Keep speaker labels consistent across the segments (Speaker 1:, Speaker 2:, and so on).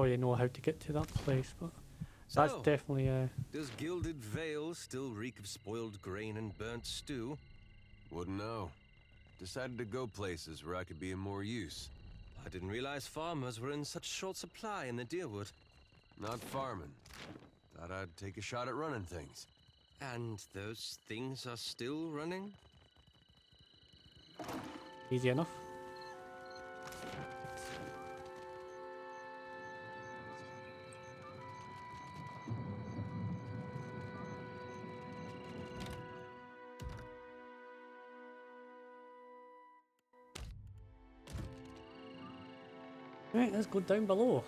Speaker 1: already know how to get to that place, but that's definitely
Speaker 2: Does Gilded Vale still reek of spoiled grain and burnt stew?
Speaker 3: Wouldn't know. Decided to go places where I could be of more use.
Speaker 2: I didn't realize farmers were in such short supply in the Deerwood.
Speaker 3: Not farming. Thought I'd take a shot at running things.
Speaker 2: And those things are still running?
Speaker 1: easy enough. Right, let's go down below.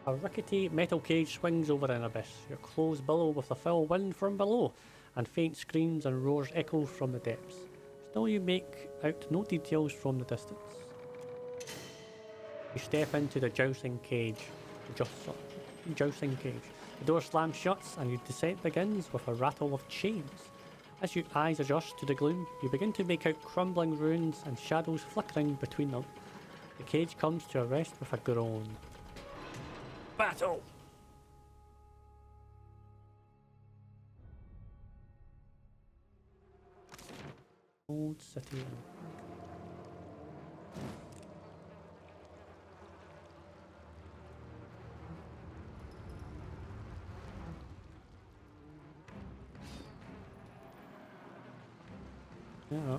Speaker 1: A rickety metal cage swings over an abyss. Your clothes billow with the foul wind from below, and faint screams and roars echo from the depths. Still you make out no details from the distance. You step into the jousting cage. Jousting cage. The door slams shut and your descent begins with a rattle of chains. As your eyes adjust to the gloom, you begin to make out crumbling ruins and shadows flickering between them. The cage comes to a rest with a groan. Battle! Old city. Yeah.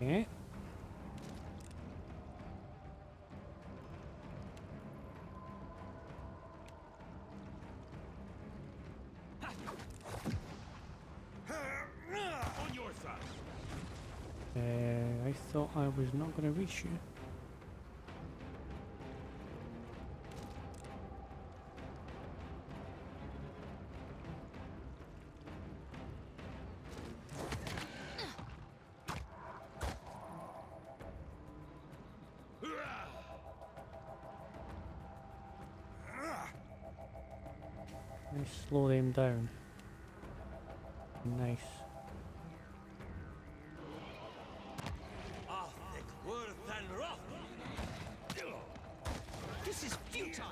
Speaker 1: Okay.
Speaker 4: On your side.
Speaker 1: I thought I was not going to reach you. Nice, slow them down. Nice.
Speaker 4: Thick worth and rough. This is futile.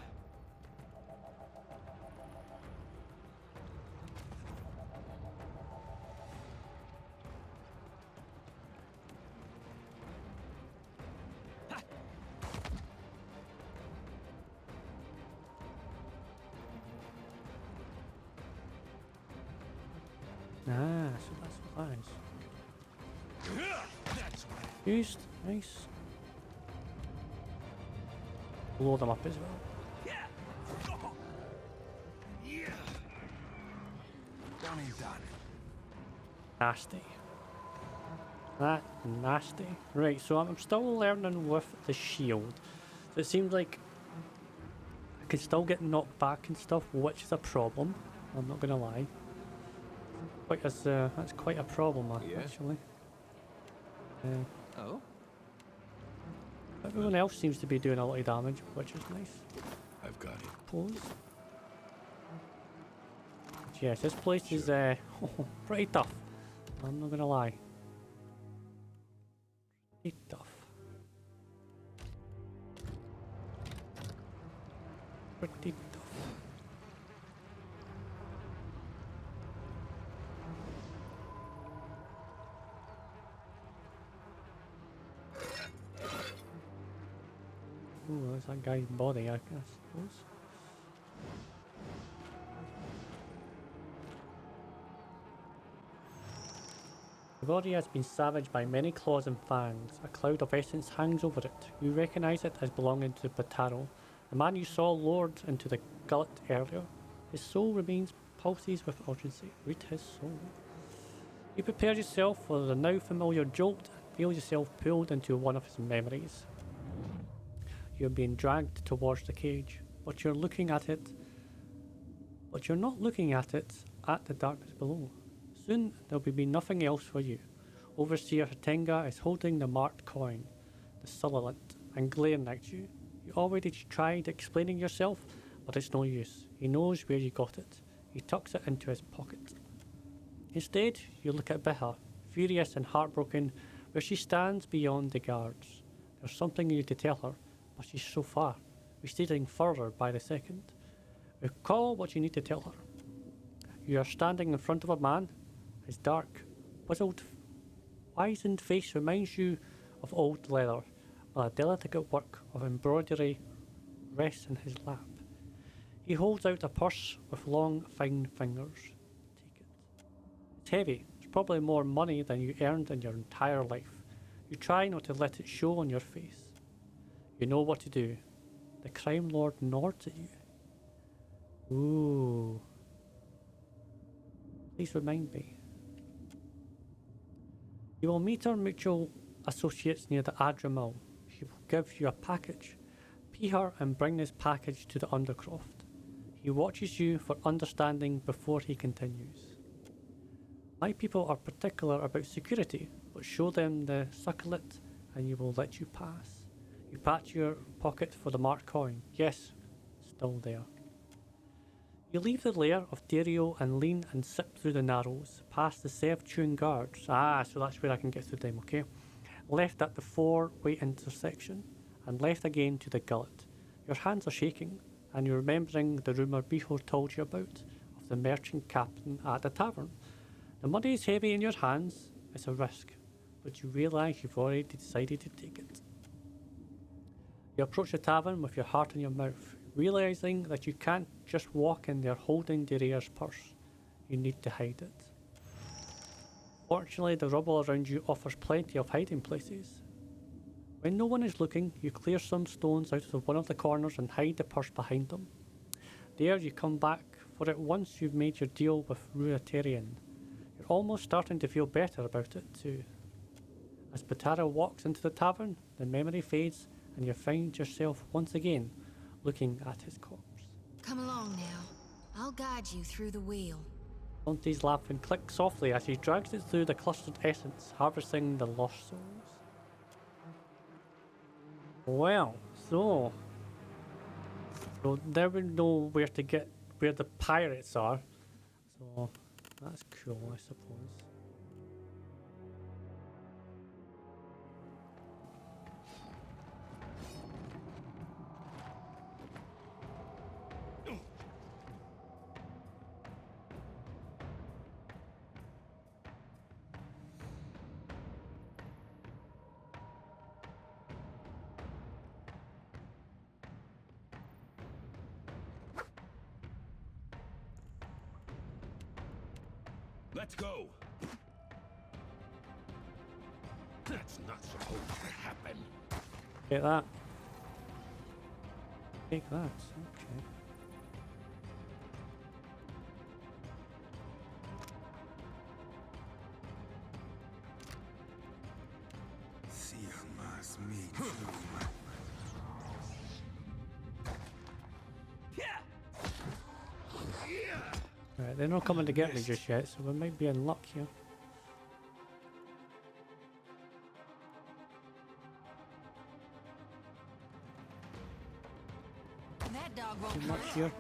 Speaker 1: Ah, so that's what that is.
Speaker 4: That's right.
Speaker 1: Used, nice. Blow them up as well.
Speaker 4: Yeah. Yeah. Done and done.
Speaker 1: Nasty. That nasty. Right, so I'm still learning with the shield. So it seems like I can still get knocked back and stuff, which is a problem. I'm not gonna lie. That's quite a problem, actually.
Speaker 4: Oh?
Speaker 1: Everyone else seems to be doing a lot of damage, which is nice.
Speaker 4: I've got it.
Speaker 1: Pause. But yes, this place is pretty tough. I'm not gonna lie. Pretty tough. Pretty tough. Ooh, that's that guy's body, I suppose. The body has been savaged by many claws and fangs. A cloud of essence hangs over it. You recognise it as belonging to Pataro, the man you saw lowered into the gullet earlier. His soul remains pulses with urgency. Read his soul. You prepare yourself for the now familiar jolt and feel yourself pulled into one of his memories. You're being dragged towards the cage, but you're looking at it. But you're not looking at it at the darkness below. Soon there'll be nothing else for you. Overseer Hatenga is holding the marked coin. the silhouette, and glaring at you. You already tried explaining yourself, but it's no use. He knows where you got it. He tucks it into his pocket. Instead, you look at Biha, furious and heartbroken, where she stands beyond the guards. There's something you need to tell her, but she's so far, receding further by the second. Recall what you need to tell her. You are standing in front of a man. His dark, wizened face reminds you of old leather, while a delicate work of embroidery rests in his lap. He holds out a purse with long, fine fingers. Take it. It's heavy. It's probably more money than you earned in your entire life. You try not to let it show on your face. You know what to do. The crime lord nods at you. Ooh. Please remind me. You will meet our mutual associates near the Adra Mill. She will give you a package. Pay her and bring this package to the Undercroft. He watches you for understanding before he continues. My people are particular about security, but show them the succulent and you will let you pass. You pat your pocket for the marked coin. Yes, still there. You leave the lair of Dario and lean and sip through the narrows, past the serve-chewing guards. Ah, so that's where I can get through them, okay? Left at the four-way intersection, and left again to the gullet. Your hands are shaking, and you're remembering the rumour Beho told you about, of the merchant captain at the tavern. The money is heavy in your hands. It's a risk, but you realise you've already decided to take it. You approach the tavern with your heart in your mouth, realising that you can't just walk in there holding Derea's purse. You need to hide it. Fortunately, the rubble around you offers plenty of hiding places. When no one is looking, you clear some stones out of one of the corners and hide the purse behind them. There you come back for it once you've made your deal with Ruatarian. You're almost starting to feel better about it too. As Batara walks into the tavern, the memory fades and you find yourself once again looking at his corpse.
Speaker 5: Come along now. I'll guide you through the wheel.
Speaker 1: Monty's laughing clicks softly as he drags it through the clustered essence, harvesting the lost souls. Well, so there we know where to get where the pirates are. So that's cool, I suppose.
Speaker 4: Let's go! That's not supposed to happen.
Speaker 1: Get that. Take that, okay. Right, they're not coming to get me just yet, so we might be in luck here.
Speaker 5: That dog won't
Speaker 1: Too much
Speaker 5: hurt.
Speaker 1: here.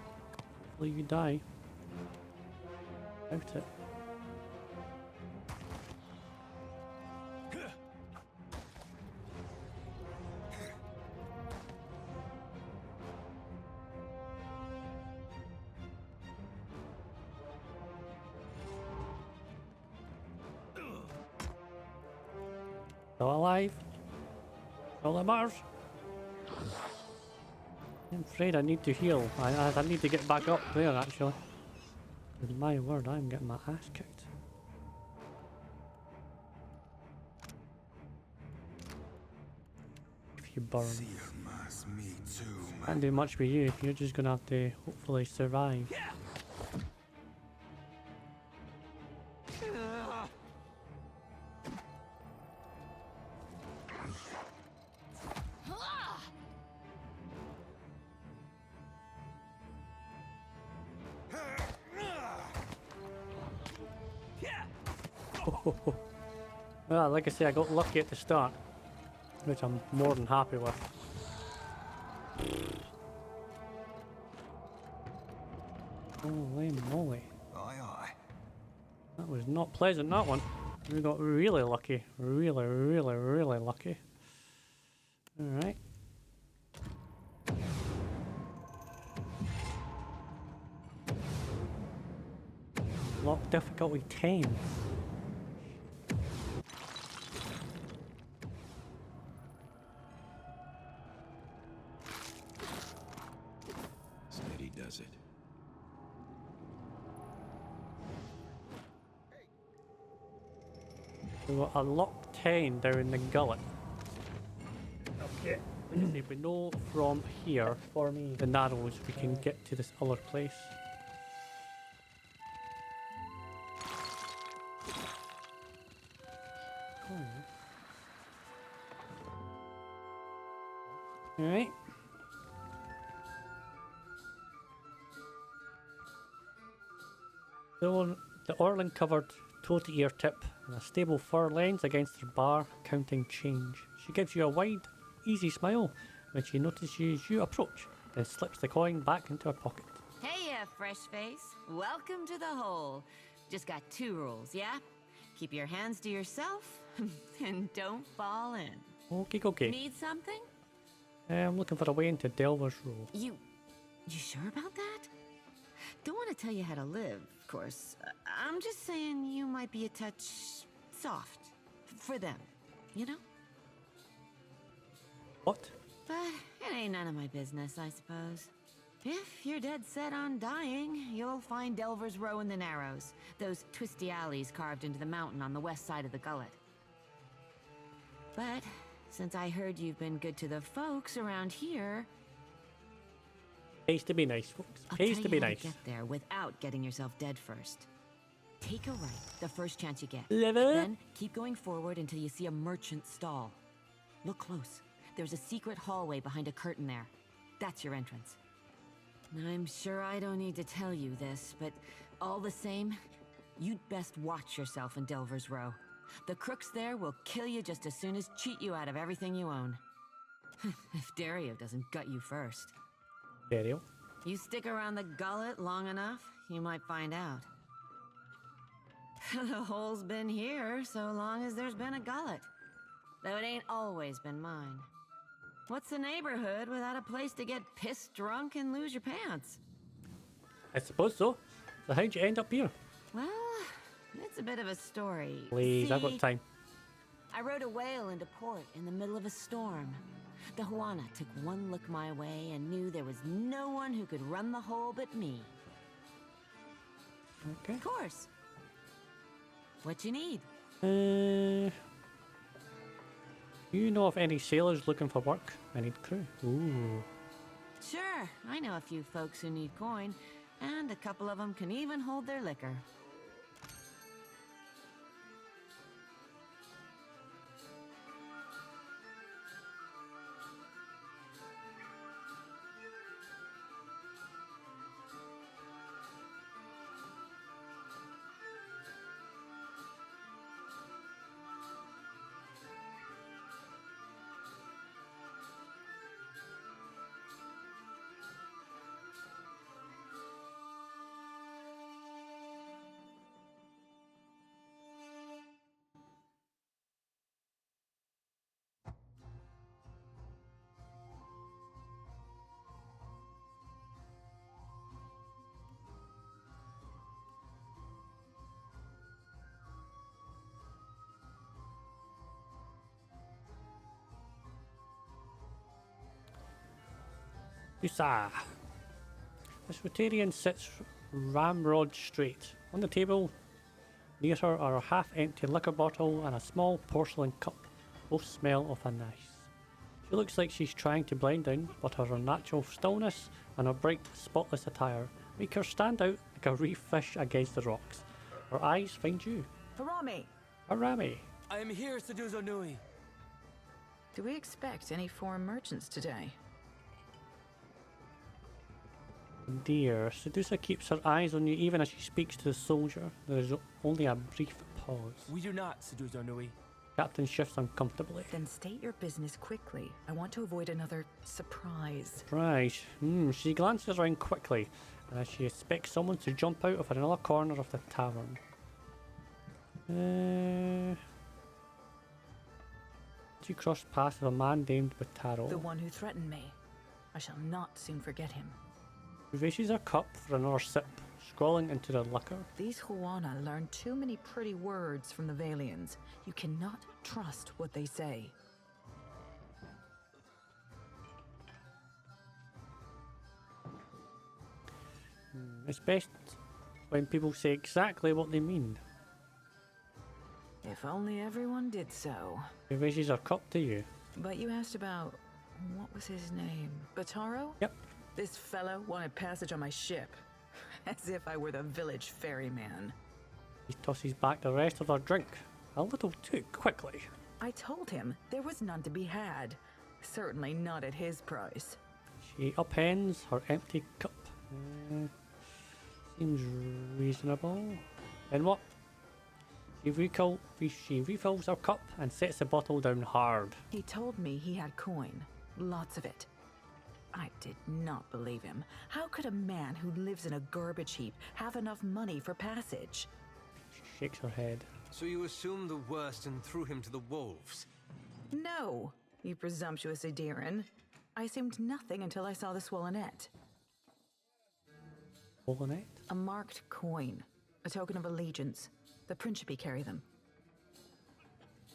Speaker 1: Hopefully you die. Out it. Still alive? All that matters. I'm afraid I need to heal. I need to get back up there actually. With my word, I'm getting my ass kicked. If you burn. Can't do much with you. You're just gonna have to hopefully survive. Well, like I say, I got lucky at the start. which I'm more than happy with. Holy moly.
Speaker 6: Aye, aye.
Speaker 1: That was not pleasant, that one. We got really lucky. Really, really, really lucky. Alright. Lock difficulty 10.
Speaker 4: Steady does it.
Speaker 1: We've got a lock 10 down the gullet. Okay. If we know from here, for me, the Narrows, we can get to this other place. Alright. The Orron covered toe to ear tip and a stable fur lens against her bar, counting change. She gives you a wide, easy smile when she notices you approach, then slips the coin back into her pocket.
Speaker 7: Hey, fresh face. Welcome to the hole. Just got 2 rules, yeah? Keep your hands to yourself and don't fall in.
Speaker 1: Okay.
Speaker 7: Need something?
Speaker 1: I'm looking for a way into Delver's Row.
Speaker 7: You sure about that? Don't want to tell you how to live, of course. I'm just saying you might be a touch soft for them, you know?
Speaker 1: What?
Speaker 7: But it ain't none of my business, I suppose. If you're dead set on dying, you'll find Delver's Row in the Narrows. Those twisty alleys carved into the mountain on the west side of the gullet. But since I heard you've been good to the folks around here,
Speaker 1: Pays to be nice, folks.
Speaker 7: I'll
Speaker 1: Pays
Speaker 7: tell
Speaker 1: to
Speaker 7: you
Speaker 1: be
Speaker 7: how
Speaker 1: nice.
Speaker 7: to get there without getting yourself dead first. Take a right the first chance you get.
Speaker 1: Level.
Speaker 7: Then keep going forward until you see a merchant stall. Look close. There's a secret hallway behind a curtain there. That's your entrance. I'm sure I don't need to tell you this, but all the same, you'd best watch yourself in Delver's Row. The crooks there will kill you just as soon as cheat you out of everything you own. If Dario doesn't gut you first.
Speaker 1: Dario.
Speaker 7: You stick around the gullet long enough, you might find out. The hole's been here so long as there's been a gullet. Though it ain't always been mine. What's the neighborhood without a place to get pissed drunk and lose your pants?
Speaker 1: I suppose so. So how'd you end up here?
Speaker 7: Well, it's a bit of a story.
Speaker 1: Please, I've
Speaker 7: See,
Speaker 1: got time.
Speaker 7: I rode a whale into port in the middle of a storm. The Juana took one look my way and knew there was no one who could run the hole but me.
Speaker 1: Okay.
Speaker 7: Of course. What you need?
Speaker 1: You know of any sailors looking for work? I need crew. Ooh.
Speaker 7: Sure, I know a few folks who need coin, and a couple of them can even hold their liquor.
Speaker 1: Hussa! This Rotarian sits ramrod straight. On the table near her are a half-empty liquor bottle and a small porcelain cup. Both smell of a nice. She looks like she's trying to blend in, but her unnatural stillness and her bright, spotless attire make her stand out like a reef fish against the rocks. Her eyes find you.
Speaker 8: Harami!
Speaker 1: Harami.
Speaker 9: I am here, Seduzo Nui.
Speaker 8: Do we expect any foreign merchants today?
Speaker 1: Dear, Seduzo keeps her eyes on you even as she speaks to the soldier. There is only a brief pause.
Speaker 9: We do not, Seduzo Nui.
Speaker 1: Captain shifts uncomfortably.
Speaker 8: Then state your business quickly. I want to avoid another surprise.
Speaker 1: Right. She glances around quickly as she expects someone to jump out of another corner of the tavern. She crossed paths with a man named Outtro.
Speaker 8: The one who threatened me. I shall not soon forget him.
Speaker 1: She raises her cup for another sip, scrolling into the liquor.
Speaker 8: These Huana learn too many pretty words from the Valians. You cannot trust what they say.
Speaker 1: It's best when people say exactly what they mean.
Speaker 8: If only everyone did so.
Speaker 1: She raises her cup to you.
Speaker 8: But you asked about... what was his name? Bataro?
Speaker 1: Yep.
Speaker 8: This fellow wanted passage on my ship. As if I were the village ferryman.
Speaker 1: He tosses back the rest of her drink, a little too quickly.
Speaker 8: I told him there was none to be had. Certainly not at his price.
Speaker 1: She upends her empty cup. Seems reasonable. Then what? She refills her cup and sets the bottle down hard.
Speaker 8: He told me he had coin. Lots of it. I did not believe him. How could a man who lives in a garbage heap have enough money for passage?
Speaker 1: She shakes her head.
Speaker 2: So you assumed the worst and threw him to the wolves?
Speaker 8: No, you presumptuous Ediran. I assumed nothing until I saw the swollenette.
Speaker 1: Swollenette?
Speaker 8: A marked coin. A token of allegiance. The Principe carry them.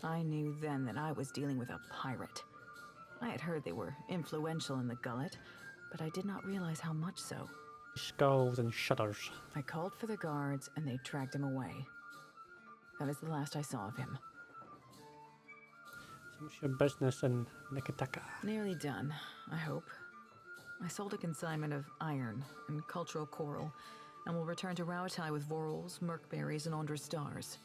Speaker 8: I knew then that I was dealing with a pirate. I had heard they were influential in the Gullet, but I did not realize how much so.
Speaker 1: She scowls and shudders.
Speaker 8: I called for the guards, and they dragged him away. That is the last I saw of him.
Speaker 1: So what's your business in Nikitaka?
Speaker 8: Nearly done, I hope. I sold a consignment of iron and cultural coral, and will return to Rauatai with vorals, merkberries, and Ondra stars.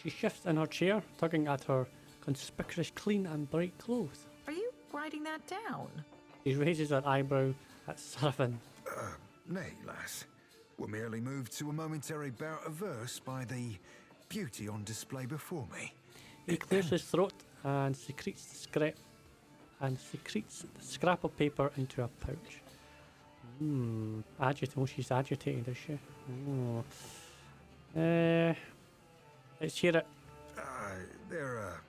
Speaker 1: She shifts in her chair, tugging at her conspicuous clean and bright clothes.
Speaker 8: Are you writing that down?
Speaker 1: She raises her eyebrow at Sullivan.
Speaker 6: Nay, lass. We're merely moved to a momentary bout of verse by the beauty on display before me.
Speaker 1: He clears his throat and secretes the scrap of paper into a pouch. She's agitated, is she? Let's hear it.
Speaker 6: They're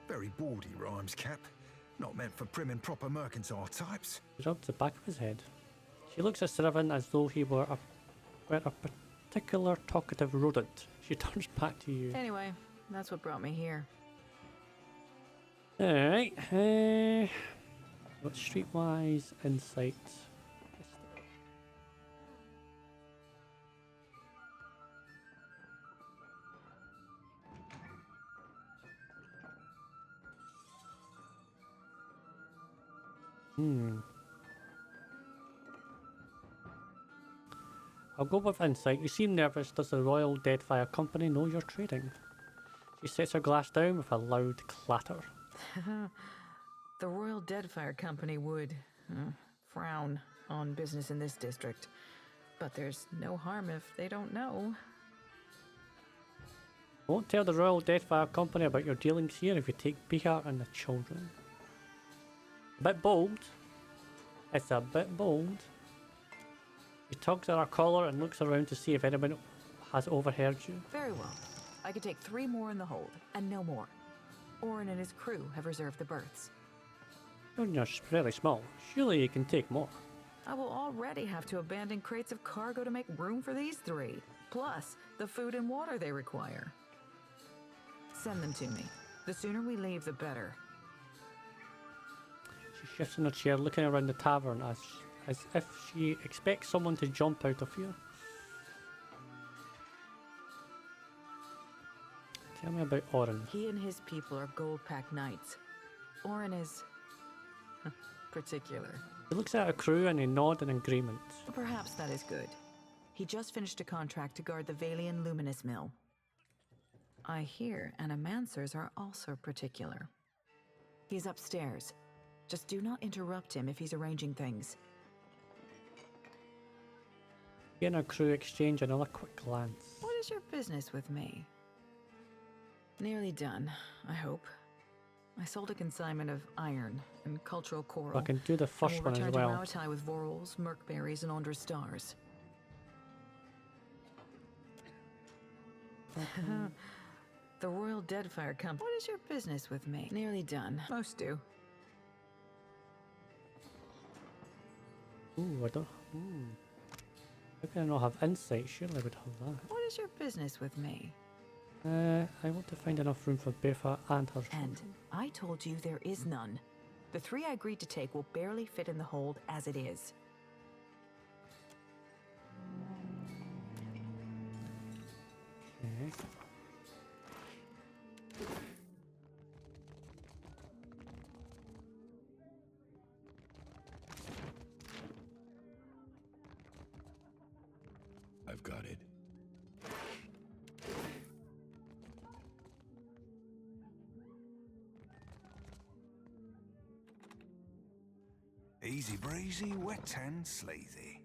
Speaker 6: very bawdy rhymes, Cap. Not meant for prim and proper mercantile types.
Speaker 1: He rubs the back of his head. She looks at Sullivan as though he were a particular talkative rodent. She turns back to you.
Speaker 8: Anyway, that's what brought me here.
Speaker 1: Alright, what streetwise insight? I'll go with insight. You seem nervous. Does the Royal Deadfire Company know you're trading? She sets her glass down with a loud clatter.
Speaker 8: The Royal Deadfire Company would frown on business in this district. But there's no harm if they don't know.
Speaker 1: I won't tell the Royal Deadfire Company about your dealings here if you take Bihar and the children. A bit bold. It's a bit bold. She tugs at her collar and looks around to see if anyone has overheard you.
Speaker 8: Very well. I could take 3 more in the hold, and no more. Orron and his crew have reserved the berths.
Speaker 1: You're fairly small. Surely you can take more.
Speaker 8: I will already have to abandon crates of cargo to make room for these 3. Plus, the food and water they require. Send them to me. The sooner we leave, the better.
Speaker 1: She shifts in her chair, looking around the tavern as if she expects someone to jump out of here. Tell me about Orron.
Speaker 8: He and his people are gold-packed knights. Orron is... particular.
Speaker 1: He looks at her crew and they nod in agreement.
Speaker 8: Perhaps that is good. He just finished a contract to guard the Valian Luminous Mill. I hear Animancers are also particular. He's upstairs. Just do not interrupt him if he's arranging things.
Speaker 1: He and her crew exchange another quick glance.
Speaker 8: What is your business with me? Nearly done, I hope. I sold a consignment of iron and cultural coral.
Speaker 1: I can do the first
Speaker 8: and
Speaker 1: one
Speaker 8: we'll
Speaker 1: as
Speaker 8: return
Speaker 1: well.
Speaker 8: to Rautai with vorals, merkberries, and Ondra stars. The Royal Deadfire Company. What is your business with me? Nearly done. Most do.
Speaker 1: Ooh, I don't. How can I not have insight? Surely I would have that.
Speaker 8: What is your business with me?
Speaker 1: I want to find enough room for Bertha and her
Speaker 8: And
Speaker 1: children.
Speaker 8: I told you there is none. The 3 I agreed to take will barely fit in the hold as it is.
Speaker 1: Okay.
Speaker 4: I've got it.
Speaker 6: Easy breezy, wet and sleazy.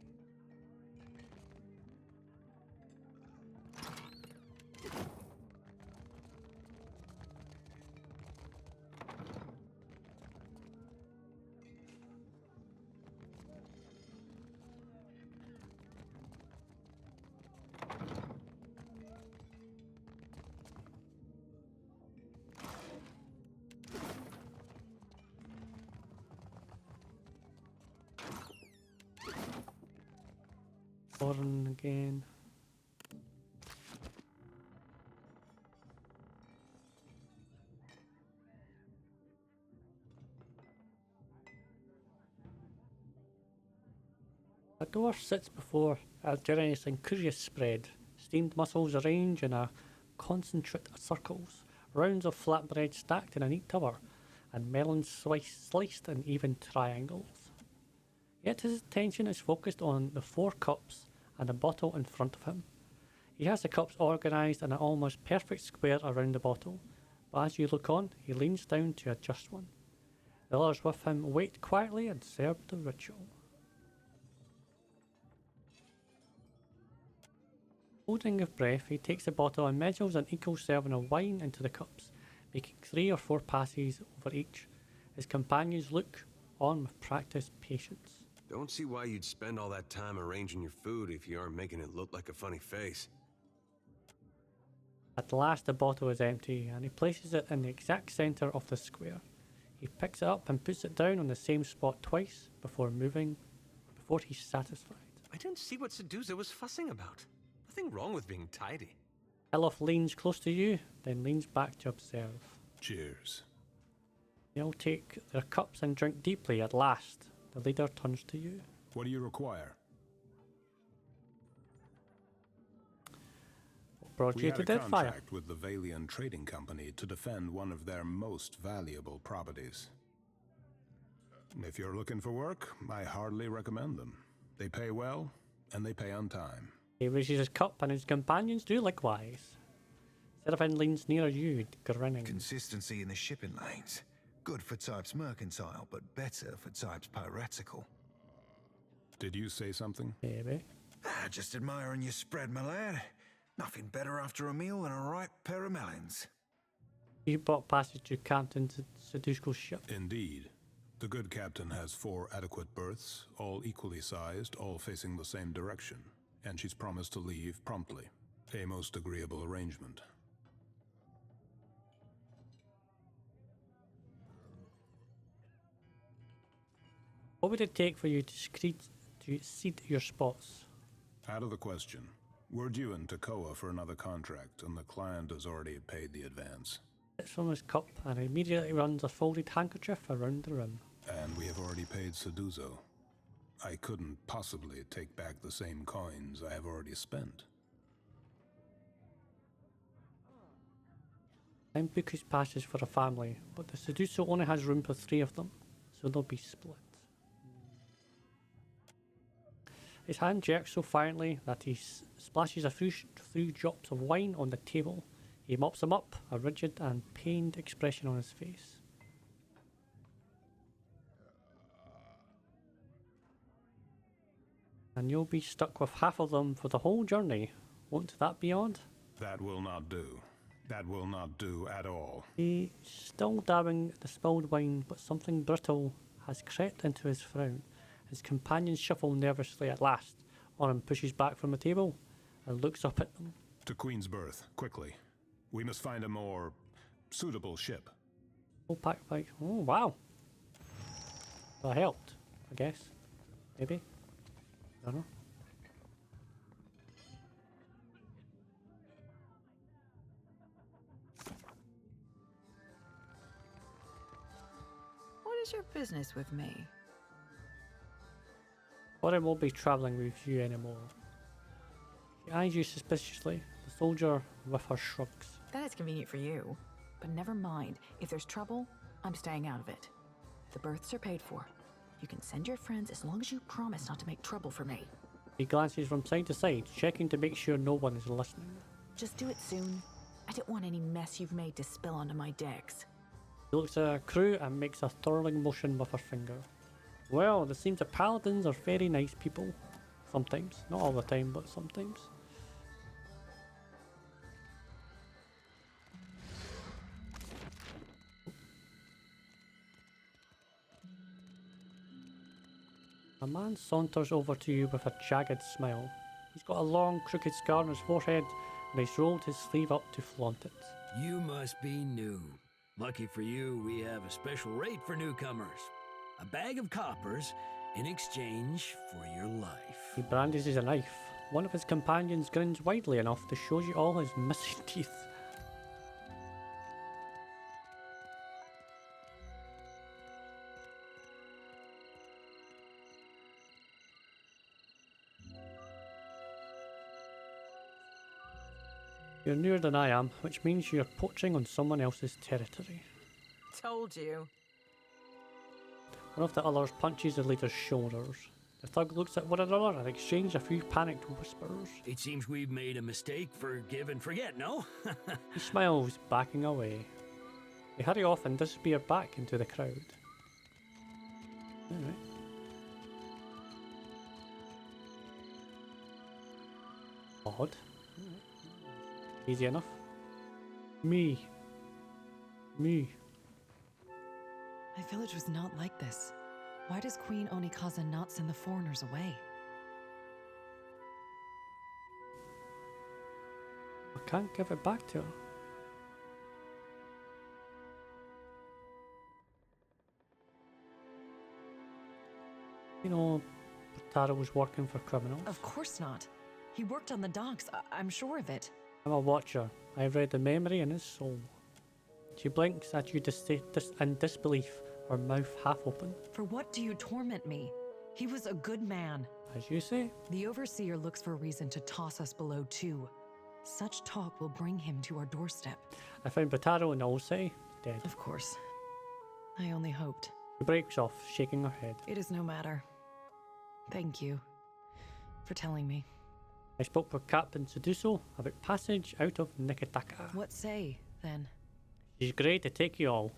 Speaker 1: Orron again. A door sits before a generous and curious spread. Steamed mussels arrange in a concentrate circles, rounds of flatbread stacked in a neat tower, and melons sliced in even triangles. Yet his attention is focused on the 4 cups and a bottle in front of him. He has the cups organised in an almost perfect square around the bottle, but as you look on, he leans down to adjust one. The others with him wait quietly and serve the ritual. Holding his breath, he takes the bottle and measures an equal serving of wine into the cups, making 3 or 4 passes over each. His companions look on with practiced patience.
Speaker 3: Don't see why you'd spend all that time arranging your food if you aren't making it look like a funny face.
Speaker 1: At last the bottle is empty, and he places it in the exact centre of the square. He picks it up and puts it down on the same spot twice before he's satisfied.
Speaker 2: I don't see what Seduzo was fussing about. Nothing wrong with being tidy.
Speaker 1: Elof leans close to you, then leans back to observe.
Speaker 4: Cheers.
Speaker 1: They all take their cups and drink deeply at last. The leader turns to you.
Speaker 4: What do you require?
Speaker 1: What brought
Speaker 4: We
Speaker 1: you
Speaker 4: had
Speaker 1: to
Speaker 4: a
Speaker 1: Deadfire?
Speaker 4: contract with the Valian Trading Company to defend one of their most valuable properties. If you're looking for work, I hardly recommend them. They pay well, and they pay on time.
Speaker 1: He raises his cup and his companions do likewise. Seraphine leans near you, grinning.
Speaker 6: Consistency in the shipping lanes. Good for types mercantile, but better for types piratical.
Speaker 4: Did you say something?
Speaker 1: Maybe.
Speaker 6: Just admiring your spread, my lad. Nothing better after a meal than a ripe pair of melons.
Speaker 1: You bought passage to Captain Seduzo's ship.
Speaker 4: Indeed. The good captain has 4 adequate berths, all equally sized, all facing the same direction. And she's promised to leave promptly. A most agreeable arrangement.
Speaker 1: What would it take for you to seat your spots?
Speaker 4: Out of the question. We're due in Tekoa for another contract, and the client has already paid the advance.
Speaker 1: It's from his cup and immediately runs a folded handkerchief around the rim.
Speaker 4: And we have already paid Seduzo. I couldn't possibly take back the same coins I have already spent.
Speaker 1: I'm book his passes for a family, but the Seduzo only has room for 3 of them, so they'll be split. His hand jerks so violently that he splashes a few drops of wine on the table. He mops them up, a rigid and pained expression on his face. And you'll be stuck with half of them for the whole journey. Won't that be odd?
Speaker 4: That will not do. That will not do at all.
Speaker 1: He's still dabbing the spilled wine, but something brittle has crept into his frown. His companions shuffle nervously at last. Orron pushes back from the table and looks up at them.
Speaker 4: To Queen's Berth, quickly. We must find a more suitable ship.
Speaker 1: Oh, pack. Oh, wow. That helped, I guess. Maybe. I don't know.
Speaker 8: What is your business with me?
Speaker 1: Orron won't be travelling with you anymore. She eyes you suspiciously. The soldier with her shrugs.
Speaker 8: That is convenient for you. But never mind. If there's trouble, I'm staying out of it. The berths are paid for. You can send your friends as long as you promise not to make trouble for me.
Speaker 1: He glances from side to side, checking to make sure no one is listening.
Speaker 8: Just do it soon. I don't want any mess you've made to spill onto my decks.
Speaker 1: He looks at her crew and makes a thurling motion with her finger. Well, it seems that paladins are very nice people. Sometimes. Not all the time, but sometimes. A man saunters over to you with a jagged smile. He's got a long, crooked scar on his forehead, and he's rolled his sleeve up to flaunt it.
Speaker 10: You must be new. Lucky for you, we have a special rate for newcomers. A bag of coppers in exchange for your life.
Speaker 1: He brandishes a knife. One of his companions grins widely enough to show you all his missing teeth. You're nearer than I am, which means you're poaching on someone else's territory.
Speaker 8: Told you.
Speaker 1: One of the others punches the leader's shoulders. The thug looks at one another and exchange a few panicked whispers.
Speaker 10: It seems we've made a mistake. Forgive and forget, no?
Speaker 1: He smiles, backing away. They hurry off and disappear back into the crowd. Alright. Odd. Easy enough. Me.
Speaker 11: My village was not like this. Why does Queen Onikaza not send the foreigners away?
Speaker 1: I can't give it back to her. You know, Taro was working for criminals.
Speaker 11: Of course not. He worked on the docks, I'm sure of it.
Speaker 1: I'm a watcher. I've read the memory in his soul. She blinks at you in disbelief, her mouth half open.
Speaker 11: For what do you torment me? He was a good man.
Speaker 1: As you say.
Speaker 11: The Overseer looks for a reason to toss us below too. Such talk will bring him to our doorstep.
Speaker 1: I found Bataro in the Old City, dead.
Speaker 11: Of course. I only hoped.
Speaker 1: She breaks off, shaking her head.
Speaker 11: It is no matter. Thank you for telling me.
Speaker 1: I spoke with Captain Seduzo about passage out of Nikitaka.
Speaker 11: What say, then?
Speaker 1: She's great to take you all.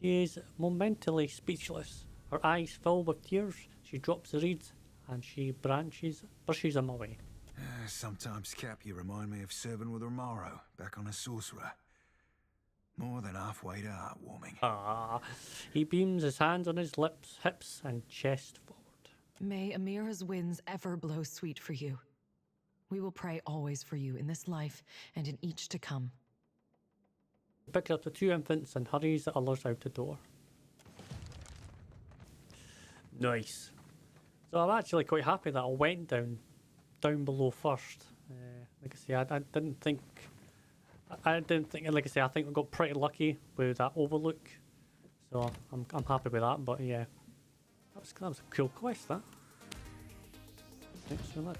Speaker 1: She is momentarily speechless. Her eyes fill with tears. She drops the reeds and she brushes them away.
Speaker 6: Sometimes, Cap, you remind me of serving with Romaro back on a sorcerer. More than halfway to heartwarming.
Speaker 1: Ah, he beams his hands on his lips, hips, and chest forward.
Speaker 11: May Amira's winds ever blow sweet for you. We will pray always for you in this life and in each to come.
Speaker 1: He picks up the two infants and hurries the others out the door. Nice. So I'm actually quite happy that I went down below first. Like I say, I didn't think, like I say, I think we got pretty lucky with that overlook. So I'm happy with that, but yeah. That was a cool quest, that. Thanks for that.